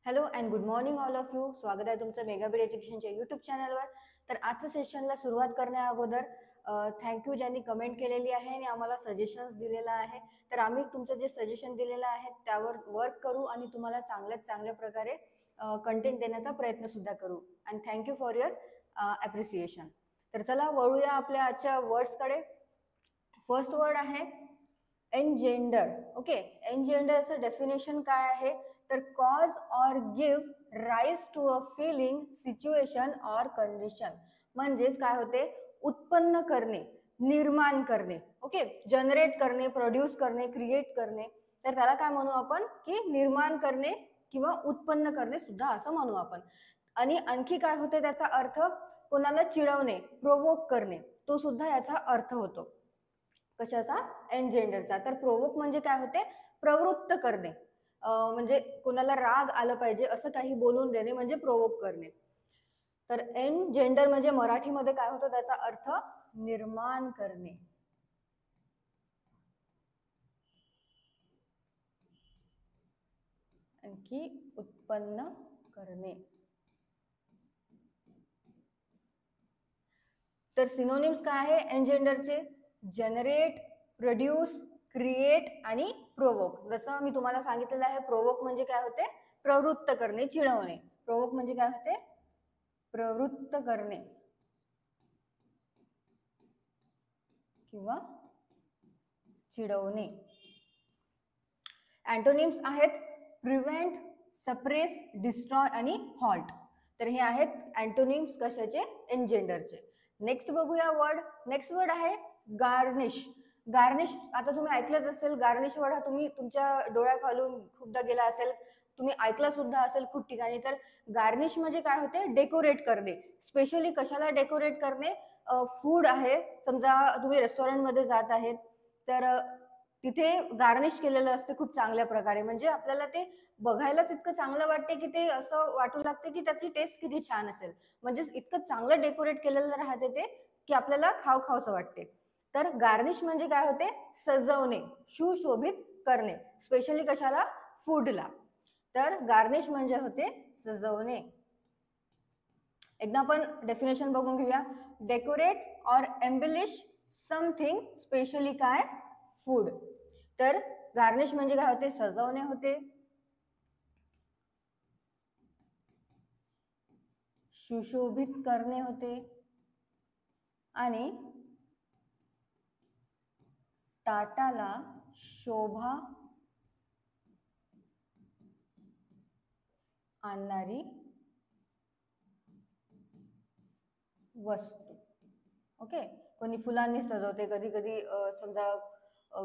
Hello and good morning all of you. स्वागत आहे तुमचं मेगाबीट एज्युकेशनच्या यूट्यूब चॅनलवर. तर आजच्या सेशनला सुरुवात करण्या अगोदर थँक्यू ज्यांनी कमेंट केलेली आहे आणि आम्हाला सजेशन्स दिलेला आहे. तर आम्ही तुमचं जे सजेशन दिलेलं आहे त्यावर वर्क करू आणि तुम्हाला चांगल्यात चांगल्या प्रकारे कंटेंट देण्याचा प्रयत्न सुद्धा करू. And thank you for your appreciation. तर चला वळूया आपल्या आजच्या वर्ड्सकडे. फर्स्ट वर्ड आहे एनजेंडर. ओके, एनजेंडरचं डेफिनेशन काय आहे तर cause or give rise to a feeling, situation or condition. म्हणजेच काय होते, उत्पन्न करणे, निर्माण करणे. ओके, जनरेट करणे, प्रोड्यूस करणे, क्रिएट करणे. तर त्याला काय म्हणू आपण की निर्माण करणे किंवा उत्पन्न करणे सुद्धा असं म्हणू आपण. आणि आणखी काय होते त्याचा अर्थ, कोणाला चिडवणे, प्रोवोक करणे, तो सुद्धा याचा अर्थ होतो. कशाचा? एनजेंडरचा. तर प्रोवोक म्हणजे काय होते, प्रवृत्त करणे, म्हणजे कोणाला राग आला पाहिजे असं काही बोलून देणे म्हणजे प्रोवोक करणे. तर एनजेंडर म्हणजे मराठीमध्ये काय होतं त्याचा अर्थ, निर्माण करणे. आणखी उत्पन्न करणे. तर सिनोनिम्स काय आहे एनजेंडरचे? जनरेट, प्रोड्यूस, क्रिएट आणि प्रोवोक. जसं मी तुम्हाला सांगितलेलं आहे, प्रोवोक म्हणजे काय होते, प्रवृत्त करणे, चिडवणे. प्रोवोक म्हणजे काय होते, प्रवृत्त करणे किंवा चिडवणे. अँटोनिम्स आहेत प्रिव्हेंट, सप्रेस, डिस्ट्रॉय आणि हॉल्ट. तर हे आहेत अँटोनिम्स कशाचे? एनजेंडरचे. नेक्स्ट बघूया वर्ड. नेक्स्ट वर्ड आहे गार्निश. गार्निश आता तुम्ही ऐकलंच असेल. गार्निश वर्ड हा तुम्ही तुमच्या डोळ्याखालून खूपदा गेला असेल, तुम्ही ऐकला सुद्धा असेल खूप ठिकाणी. तर गार्निश म्हणजे काय होते, डेकोरेट करणे. स्पेशली कशाला डेकोरेट करणे? फूड आहे, समजा तुम्ही रेस्टॉरंटमध्ये जात आहेत तर तिथे गार्निश केलेलं असते खूप चांगल्या प्रकारे. म्हणजे आपल्याला ते बघायलाच इतकं चांगलं वाटते की ते असं वाटू लागते की त्याची टेस्ट किती छान असेल. म्हणजेच इतकं चांगलं डेकोरेट केलेलं राहते ते की आपल्याला खावंसं वाटते. तर गार्निश म्हणजे काय होते, सजवणे, सुशोभित करणे. स्पेशली कशाला? फूडला. तर गार्निश म्हणजे होते सजवणे. एकदा आपण डेफिनेशन बघून घेऊया. Decorate or embellish something, specially काय? फूड. तर गार्निश म्हणजे काय होते, सजवणे होते, सुशोभित करणे होते आणि ताटाला शोभा आणणारी वस्तू. ओके, कोणी फुलांनी सजवते, कधी कधी समजा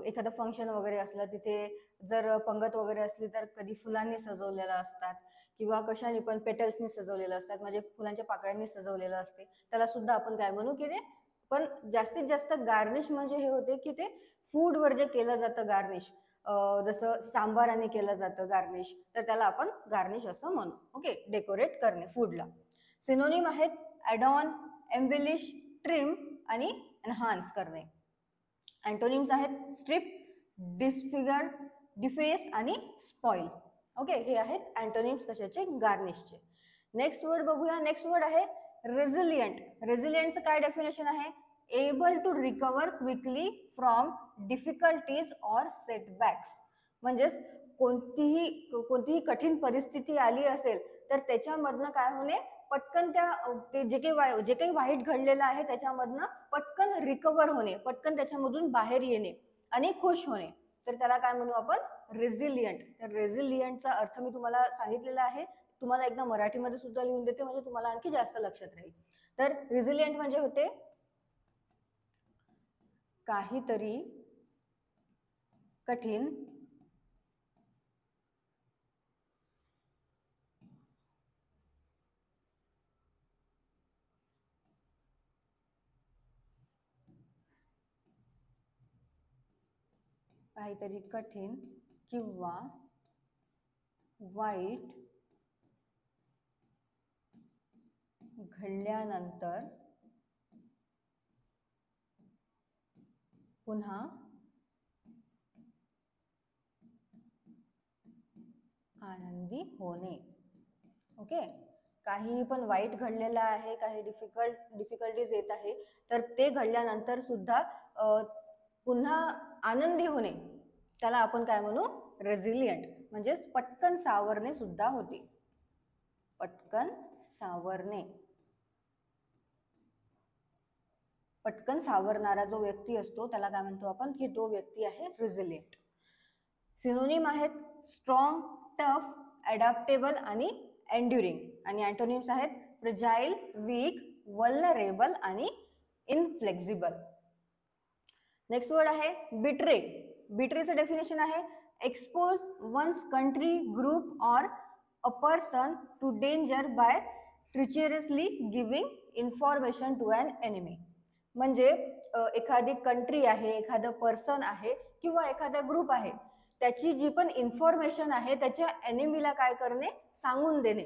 एखादं फंक्शन वगैरे असलं तिथे जर पंगत वगैरे असली तर कधी फुलांनी सजवलेलं असतात किंवा कशाने पण पेटल्सनी सजवलेलं असतात, म्हणजे फुलांच्या पाकळ्यांनी सजवलेलं असते. त्याला सुद्धा आपण काय म्हणू की ते, पण जास्तीत जास्त गार्निश म्हणजे हे होते की ते फूडवर जे केलं जातं गार्निश, जसं सांबाराने केलं जातं गार्निश, तर त्याला आपण गार्निश असं म्हणू. ओके, डेकोरेट करणे फूडला. सिनोनिम आहेत ॲडॉन, एम्बेलिश, ट्रिम आणि एनहान्स करणे. अँटोनिम्स आहेत स्ट्रिप, डिसफिगर, डिफेस आणि स्पॉइल. ओके, हे आहेत अँटोनिम्स कशाचे? गार्निशचे. नेक्स्ट वर्ड बघूया. नेक्स्ट वर्ड आहे रेझिलियंट. रेझिलियंटचं काय डेफिनेशन आहे? Able to recover quickly from difficulties or setbacks. म्हणजेच कोणतीही कठीण परिस्थिती आली असेल तर त्याच्यामधनं काय होणे, पटकन ते जे काही वाईट घडलेलं आहे त्याच्यामधनं पटकन रिकवर होणे, पटकन त्याच्यामधून बाहेर येणे आणि खुश होणे. तर त्याला काय म्हणू आपण? रेझिलियंट. तर रेझिलियंटचा अर्थ मी तुम्हाला सांगितलेला आहे, तुम्हाला एकदा मराठीमध्ये सुद्धा लिहून देते म्हणजे तुम्हाला आणखी जास्त लक्षात राहील. तर रेझिलियंट म्हणजे होते काहीतरी कठीण किंवा वाईट घडल्यानंतर पुन्हा आनंदी होणे. ओके, काही पण वाईट घडलेलं आहे, काही डिफिकल्टीज येत आहे, तर ते घडल्यानंतर सुद्धा पुन्हा आनंदी होणे, त्याला आपण काय म्हणू, रेझिलियंट, म्हणजेच पटकन सावरणे सुद्धा होते. पटकन सावरणे, पटकन सावरणारा जो व्यक्ती असतो त्याला काय म्हणतो आपण, की तो व्यक्ती आहे रेझिलियंट. सिनोनिम आहेत स्ट्रॉंग, टफ, अडॅप्टेबल आणि एन्ड्युरिंग. आणि अँटोनिम्स आहेत फ्रजाइल, वीक, वल्नरेबल आणि इनफ्लेक्झिबल. नेक्स्ट वर्ड आहे बिट्रे. बिट्रेचं डेफिनेशन आहे एक्सपोज वन्स कंट्री, ग्रुप और a person to danger by treacherously giving information to an enemy. म्हणजे एखादी कंट्री आहे, एखादं पर्सन आहे किंवा एखादा ग्रुप आहे, त्याची जी पण इन्फॉर्मेशन आहे त्याच्या एनिमीला काय करणे, सांगून देणे,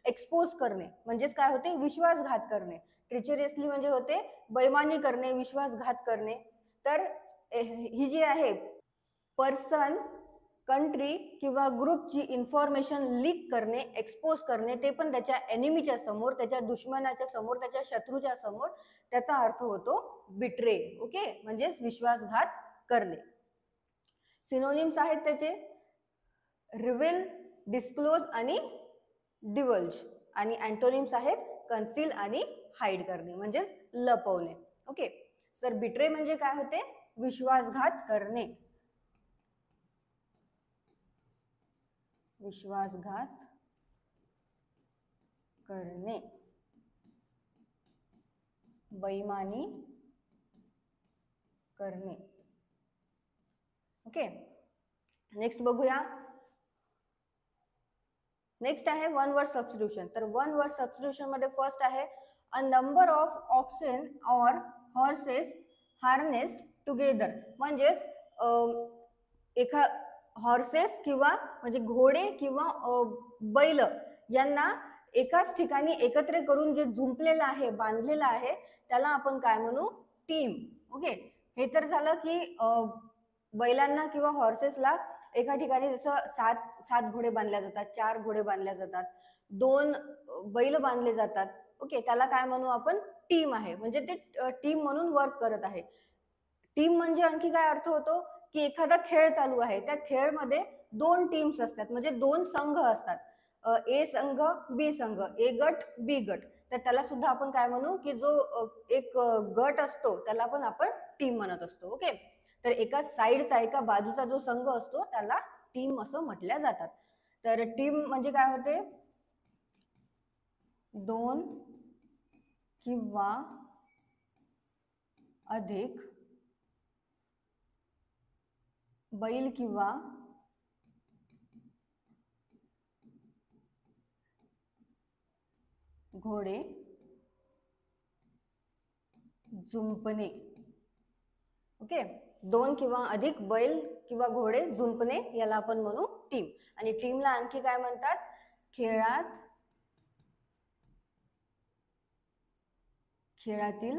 एक्सपोज करणे, म्हणजेच काय होते, विश्वासघात करणे. ट्रिचरसली म्हणजे होते बैमानी करणे, विश्वासघात करणे. तर ही जी आहे पर्सन, कंट्री किंवा ग्रुपची इन्फॉर्मेशन लीक करणे, एक्सपोज करणे, ते पण त्याच्या एनिमीच्या समोर, त्याच्या दुश्मनाच्या समोर, त्याच्या शत्रूच्या समोर, त्याचा अर्थ होतो बिट्रे. ओके, म्हणजेच विश्वासघात करणे. सिनोनिम्स आहेत त्याचे रिव्हील, डिस्क्लोज आणि डिव्हल्ज. आणि अँटोनिम्स आहेत कन्सील आणि हाईड करणे, म्हणजेच लपवणे. ओके, तर बिट्रे म्हणजे काय होते, विश्वासघात करणे. विश्वासघात करणे, बैमानी करणे. ओके, नेक्स्ट बघूया. नेक्स्ट आहे वन वर्ड सबस्टिट्यूशन. तर वन वर्ड सबस्टिट्यूशन मध्ये फर्स्ट आहे अ नंबर ऑफ ऑक्सेन और हॉर्सेस हार्नेस्ड टुगेदर. म्हणजेच एका हॉर्सेस किंवा म्हणजे घोडे किंवा बैल यांना एकाच ठिकाणी एकत्र करून जे झुंपलेलं आहे, बांधलेलं आहे, त्याला आपण काय म्हणू, टीम. ओके, हे तर झालं की बैलांना किंवा हॉर्सेसला एका ठिकाणी जसं सात घोडे बांधल्या जातात, 4 घोडे बांधल्या जातात, 2 बैल बांधले जातात. ओके, त्याला काय म्हणू आपण, टीम आहे. म्हणजे ते टीम म्हणून वर्क करत आहे. टीम म्हणजे आणखी काय अर्थ होतो, की एखादा खेळ चालू आहे, त्या खेळमध्ये 2 टीम्स असतात, म्हणजे 2 संघ असतात, ए संघ, बी संघ, ए गट, बी गट. तर त्याला सुद्धा आपण काय म्हणू, की जो एक गट असतो त्याला पण आपण टीम म्हणत असतो. ओके, तर एका साईडचा, एका बाजूचा जो संघ असतो त्याला टीम असं म्हटल्या जातात. तर टीम म्हणजे काय होते, 2 किंवा अधिक बैल किंवा घोडे झुंपणे. ओके, 2 किंवा अधिक बैल किंवा घोडे झुंपणे, याला आपण म्हणू टीम. आणि टीमला आणखी काय म्हणतात, खेळातील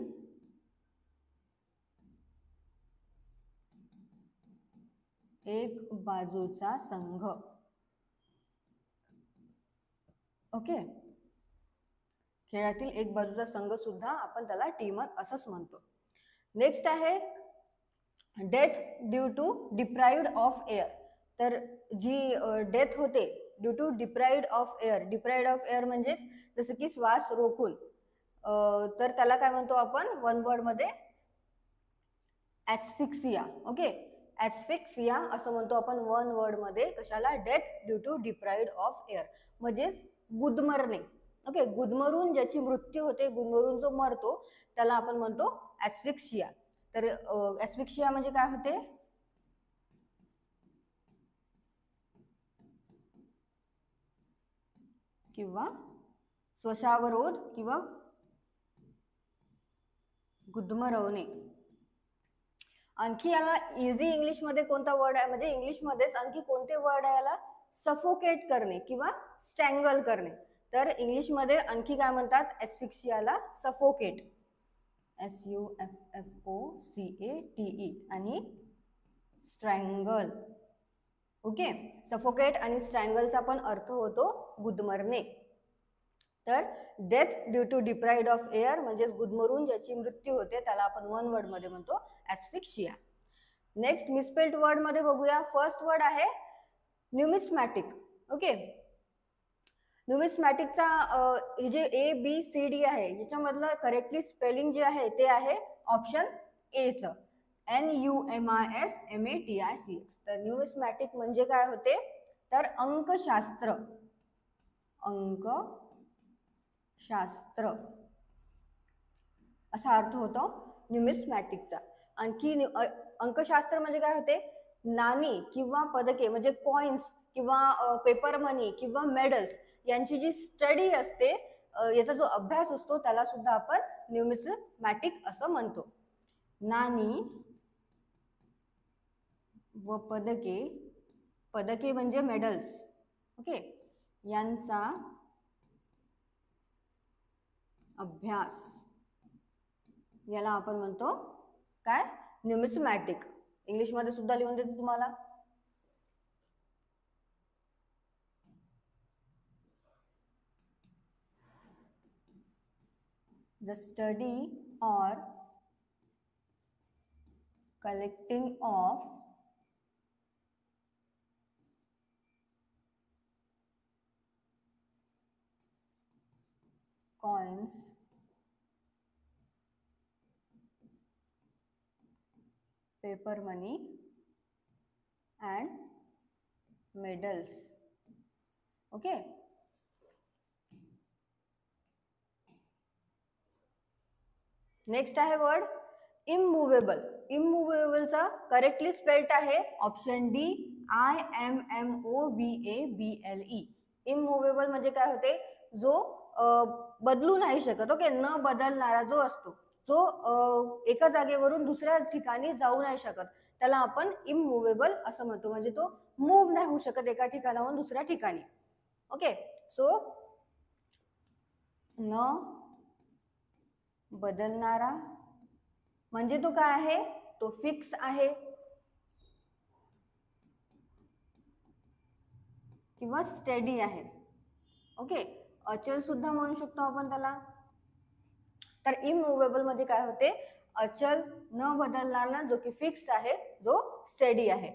एक बाजूचा संघ. ओके, खेळातील एक बाजूचा संघ सुद्धा आपण त्याला टीम असंच म्हणतो. नेक्स्ट आहे death due to deprived of air. तर जी डेथ होते due to deprived of air. Deprived of air म्हणजेच जसं की श्वास रोखून, तर त्याला काय म्हणतो आपण वन वर्ड मध्ये, ऍस्फिक्सिया. ओके, ऍस्फिक्सिया असं म्हणतो आपण वन वर्ड मध्ये. कशाला, death due to deprived of air, म्हणजेच गुदमरणे. ओके, गुदमरून ज्याची मृत्यू होते, गुदमरून जो मरतो त्याला आपण म्हणतो ऍस्फिक्सिया. तर ऍस्फिक्सिया म्हणजे काय होते, किंवा श्वासावरोध किंवा गुदमरवणे. आणखी याला इझी इंग्लिश मध्ये कोणता वर्ड आहे, म्हणजे इंग्लिश मध्येच आणखी कोणते वर्ड आहे याला, सफोकेट करणे किंवा स्ट्रँगल करणे. तर इंग्लिश मध्ये आणखी काय म्हणतात, ऍस्फिक्सियाला सफोकेट, SUFFOCATE, आणि स्ट्रँगल. ओके, सफोकेट आणि स्ट्रँगलचा पण अर्थ होतो गुदमरणे. तर death due to deprived of air म्हणजेच गुदमरून ज्याची मृत्यू होते त्याला आपण वन वर्ड मध्ये म्हणतो ॲस्फिक्सिया. नेक्स्ट मिसस्पेल्ड वर्ड मध्ये बघूया. फर्स्ट वर्ड आहे न्यूमिस्मॅटिक. ओके, न्यूमिस्मॅटिकचा हे जे ABCD आहे याच्यामधलं करेक्टली स्पेलिंग जे आहे ते आहे ऑप्शन ए चं, NUMISMATICH. तर न्यूमिस्मॅटिक म्हणजे काय होते तर अंकशास्त्र, अंकशास्त्र असा अर्थ होतो न्यूमिस्मॅटिकचा. आणखी अंकशास्त्र म्हणजे काय होते, नाणी किंवा पदके म्हणजे कॉइन्स किंवा पेपर मनी किंवा मेडल्स यांची जी स्टडी असते, याचा जो अभ्यास असतो त्याला सुद्धा आपण न्यूमिस्मॅटिक असं म्हणतो. नाणी व पदके, पदके म्हणजे मेडल्स, ओके, यांचा अभ्यास याला आपण म्हणतो काय, न्यूमिस्मॅटिक. इंग्लिश मध्ये सुद्धा लिहून देते तुम्हाला. The study or collecting of coins, paper money and medals. Okay. Next आहे वर्ड इममुवेबल. इममुवेबलचा करेक्टली स्पेल्ड आहे ऑप्शन डी, IMMOVABLE. इममुवेबल म्हणजे काय होते, जो बदलू नाही शकत. ओके, न बदलणारा जो असतो, जो एका जागेवरून दुसऱ्या ठिकाणी जाऊ नाही शकत त्याला आपण इममुवेबल असं म्हणतो. म्हणजे तो मूव्ह नाही होऊ शकत एका ठिकाणाहून दुसऱ्या ठिकाणी. ओके, सो न बदलणारा म्हणजे तो काय आहे, तो फिक्स आहे किंवा स्टेडी आहे. ओके, अचल सुद्धा म्हणू शकतो आपण त्याला. तर इममुवेबल म्हणजे काय होते, अचल न बदलणारा जो की फिक्स आहे, जो स्टेडी आहे.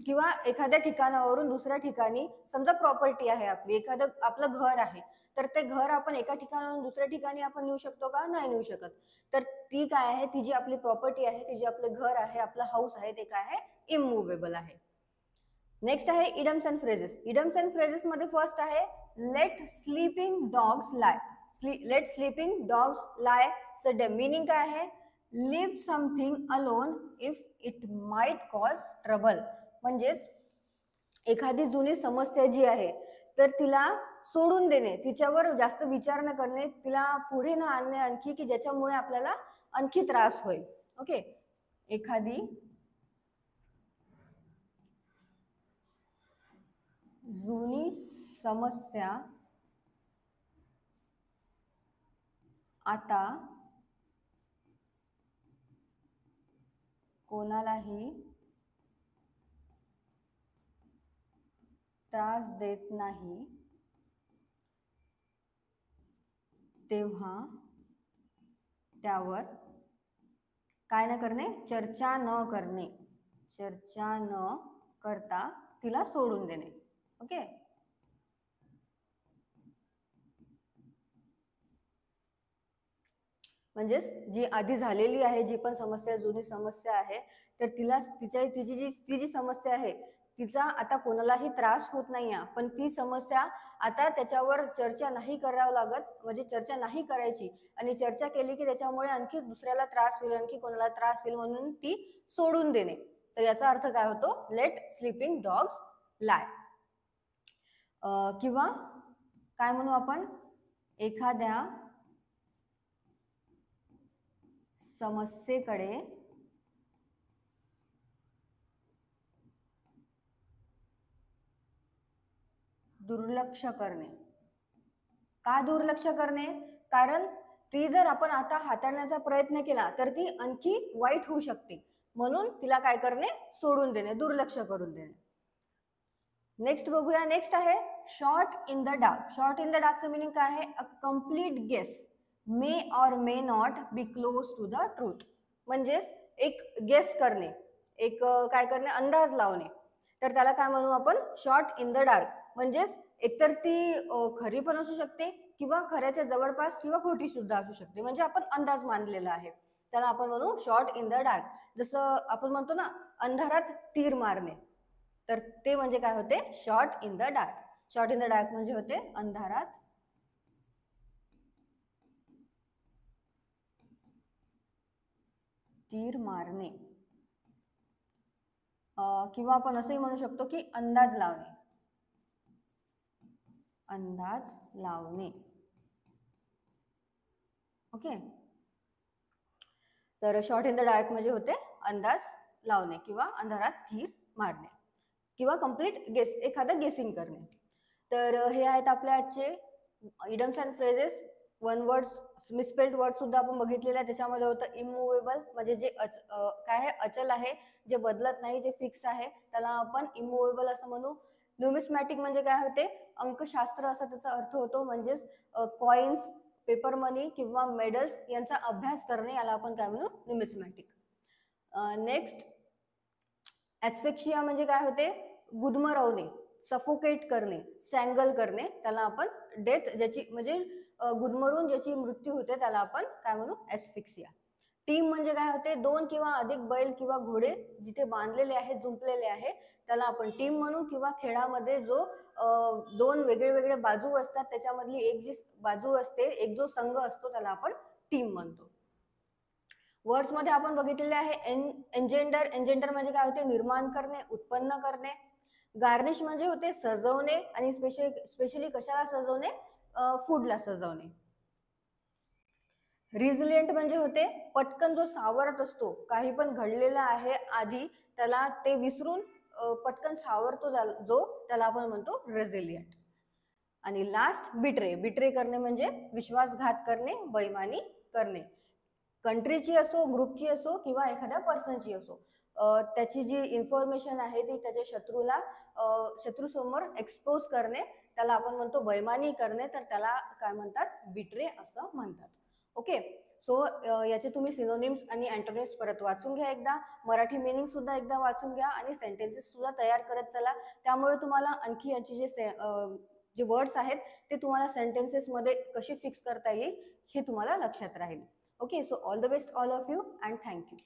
किंवा एखाद्या ठिकाणावरून दुसऱ्या ठिकाणी, समजा प्रॉपर्टी आहे आपली, एखादं आपलं घर आहे, तर ते घर आपण एका ठिकाणावरून दुसऱ्या ठिकाणी आपण नेऊ शकतो का, नाही नेऊ शकत. तर ती काय आहे, ती जी आपली प्रॉपर्टी आहे, ती जी आपलं घर आहे, आपलं हाऊस आहे, ते काय आहे, इममुवेबल आहे. नेक्स्ट आहे idioms and phrases. Idioms and phrases मध्ये फर्स्ट आहे let sleeping dogs lie. Let sleeping dogs lie चं मीनिंग काय आहे, leave something alone if it might cause trouble. म्हणजेच एखादी जुनी समस्या जी आहे तर तिला सोडून देणे, तिच्यावर जास्त विचार न करणे, तिला पुढे न आणणे आणखी, की ज्याच्यामुळे आपल्याला आणखी त्रास होईल. ओके, एखादी जुनी समस्या आता कोणालाही त्रास देत नाही तेव्हा त्यावर काय न करणे, चर्चा न करणे, चर्चा न करता तिला सोडून देणे. ओके, म्हणजेच जी आधी झालेली आहे, जी पण समस्या, जुनी समस्या आहे, तर तिला ती जी समस्या आहे तिचा आता कोणालाही त्रास होत नाहीये, पण ती समस्या आता त्याच्यावर चर्चा नाही करावं लागत, म्हणजे चर्चा नाही करायची, आणि चर्चा केली की त्याच्यामुळे आणखी दुसऱ्याला त्रास होईल, आणखी कोणाला त्रास होईल, म्हणून ती सोडून देणे. तर याचा अर्थ काय होतो, लेट स्लीपिंग डॉग्स लाय. किंवा काय म्हणू आपण, एखाद्या समस्येकडे दुर्लक्ष करणे. का दुर्लक्ष करणे, कारण ती जर आपण आता हाताळण्याचा प्रयत्न केला तर ती आणखी वाईट होऊ शकते, म्हणून तिला काय करणे, सोडून देणे, दुर्लक्ष करून देणे. नेक्स्ट बघूया. नेक्स्ट आहे shot in the dark. Shot in the डार्कचं मिनिंग काय आहे? A complete guess may or may not be close to the truth. म्हणजेच एक गेस करणे, एक काय करणे, अंदाज लावणे. तर त्याला काय म्हणू आपण? Shot in the dark. म्हणजेच एकतर ती खरी पण असू शकते किंवा खऱ्याच्या जवळपास किंवा खोटी सुद्धा असू शकते. म्हणजे आपण अंदाज मानलेला आहे, त्याला आपण म्हणू शॉट इन द डार्क. जसं आपण म्हणतो ना, अंधारात तीर मारणे, तर ते म्हणजे काय होते? Shot in the dark. Shot in the dark म्हणजे होते अंधारात तीर मारणे. किंवा आपण असंही म्हणू शकतो की अंदाज लावणे. अंदाज लावणे. ओके. तर शॉट इन द डार्क म्हणजे होते अंदाज लावणे किंवा अंधारात तीर मारणे किंवा कम्प्लीट गेस, एखादं गेसिंग करणे. तर हे आहेत आपले आजचे idioms and phrases. One words, misspelled word सुद्धा आपण बघितलेले आहे. त्याच्यामध्ये होतं इमूवेबल, म्हणजे जे काय आहे? अचल आहे, जे बदलत नाही, जे फिक्स आहे, त्याला आपण इमूवेबल असं म्हणू. न्यूमिस्मॅटिक म्हणजे काय होते? अंकशास्त्र असा त्याचा अर्थ होतो. म्हणजेच कॉइन्स, पेपर मनी किंवा मेडल्स यांचा अभ्यास करणे, याला आपण काय म्हणू? न्यूमिस्मॅटिक. नेक्स्ट, ॲस्फिक्सिया म्हणजे काय होते? गुदमरवणे, सफोकेट करणे, स्ट्रँगल करणे, त्याला आपण डेथ, ज्याची म्हणजे गुदमरून ज्याची मृत्यू होते त्याला आपण काय म्हणू? ॲस्फिक्सिया. टीम म्हणजे काय होते? दोन किंवा अधिक बैल किंवा घोडे जिथे बांधलेले आहे, जुंपलेले आहे, त्याला आपण टीम म्हणू. किंवा खेळामध्ये जो दोन वेगळे वेगळे बाजू असतात, त्याच्यामधली एक जी बाजू असते, एक जो संघ असतो, त्याला आपण टीम म्हणतो. वर्ड्स मध्ये आपण बघितलेले आहे एंजेंडर. एंजेंडर म्हणजे काय होते? निर्माण करणे, उत्पन्न करणे. गार्निश म्हणजे होते सजवणे, आणि स्पेशली कशाला सजवणे? फूडला सजवणे. रिझिलियंट म्हणजे होते पटकन जो सावरत असतो, काही पण घडलेला आहे आधी, त्याला ते विसरून पटकन सावरतो जो, त्याला आपण म्हणतो रेझिलियंट. आणि लास्ट, बिट्रे. बिट्रे करणे म्हणजे विश्वासघात करणे, बैमानी करणे. कंट्रीची असो, ग्रुपची असो किंवा एखाद्या पर्सनची असो, त्याची जी इन्फॉर्मेशन आहे ती त्याच्या शत्रूसमोर एक्सपोज करणे, त्याला आपण म्हणतो बैमानी करणे. तर त्याला काय म्हणतात? बिट्रे असं म्हणतात. ओके. सो याचे तुम्ही सिनोनिम्स आणि अँटोनिम्स परत वाचून घ्या एकदा, मराठी मिनिंग सुद्धा एकदा वाचून घ्या, आणि सेंटेन्सेस सुद्धा तयार करत चला. त्यामुळे तुम्हाला आणखी याची जे वर्ड्स आहेत ते तुम्हाला सेंटेन्सेस मध्ये कसे फिक्स करता येईल हे तुम्हाला लक्षात राहील. Okay. So all the best all of you and thank you.